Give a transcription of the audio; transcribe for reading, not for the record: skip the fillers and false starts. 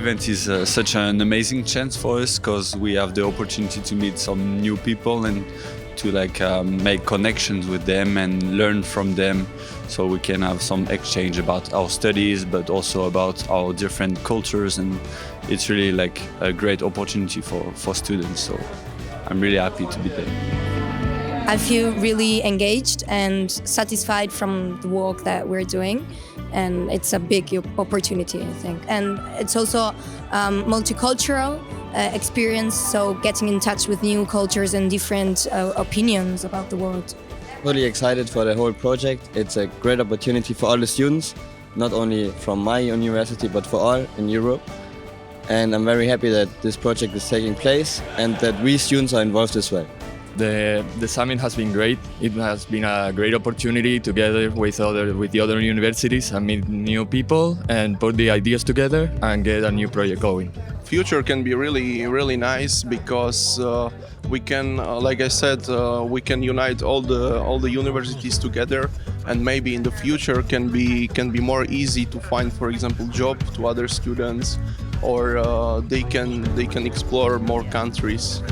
event is such an amazing chance for us because we have the opportunity to meet some new people and to make connections with them and learn from them, so we can have some exchange about our studies but also about our different cultures, and it's really like a great opportunity for students, so I'm really happy to be there. I feel really engaged and satisfied from the work that we're doing, and it's a big opportunity, I think. And it's also multicultural experience, so getting in touch with new cultures and different opinions about the world. Really excited for the whole project. It's a great opportunity for all the students, not only from my university but for all in Europe. And I'm very happy that this project is taking place and that we students are involved as well. The summit has been great. It has been a great opportunity together with the other universities and meet new people and put the ideas together and get a new project going. Future can be really nice because we can, like I said, we can unite all the universities together, and maybe in the future can be more easy to find, for example, job to other students, or they can explore more countries.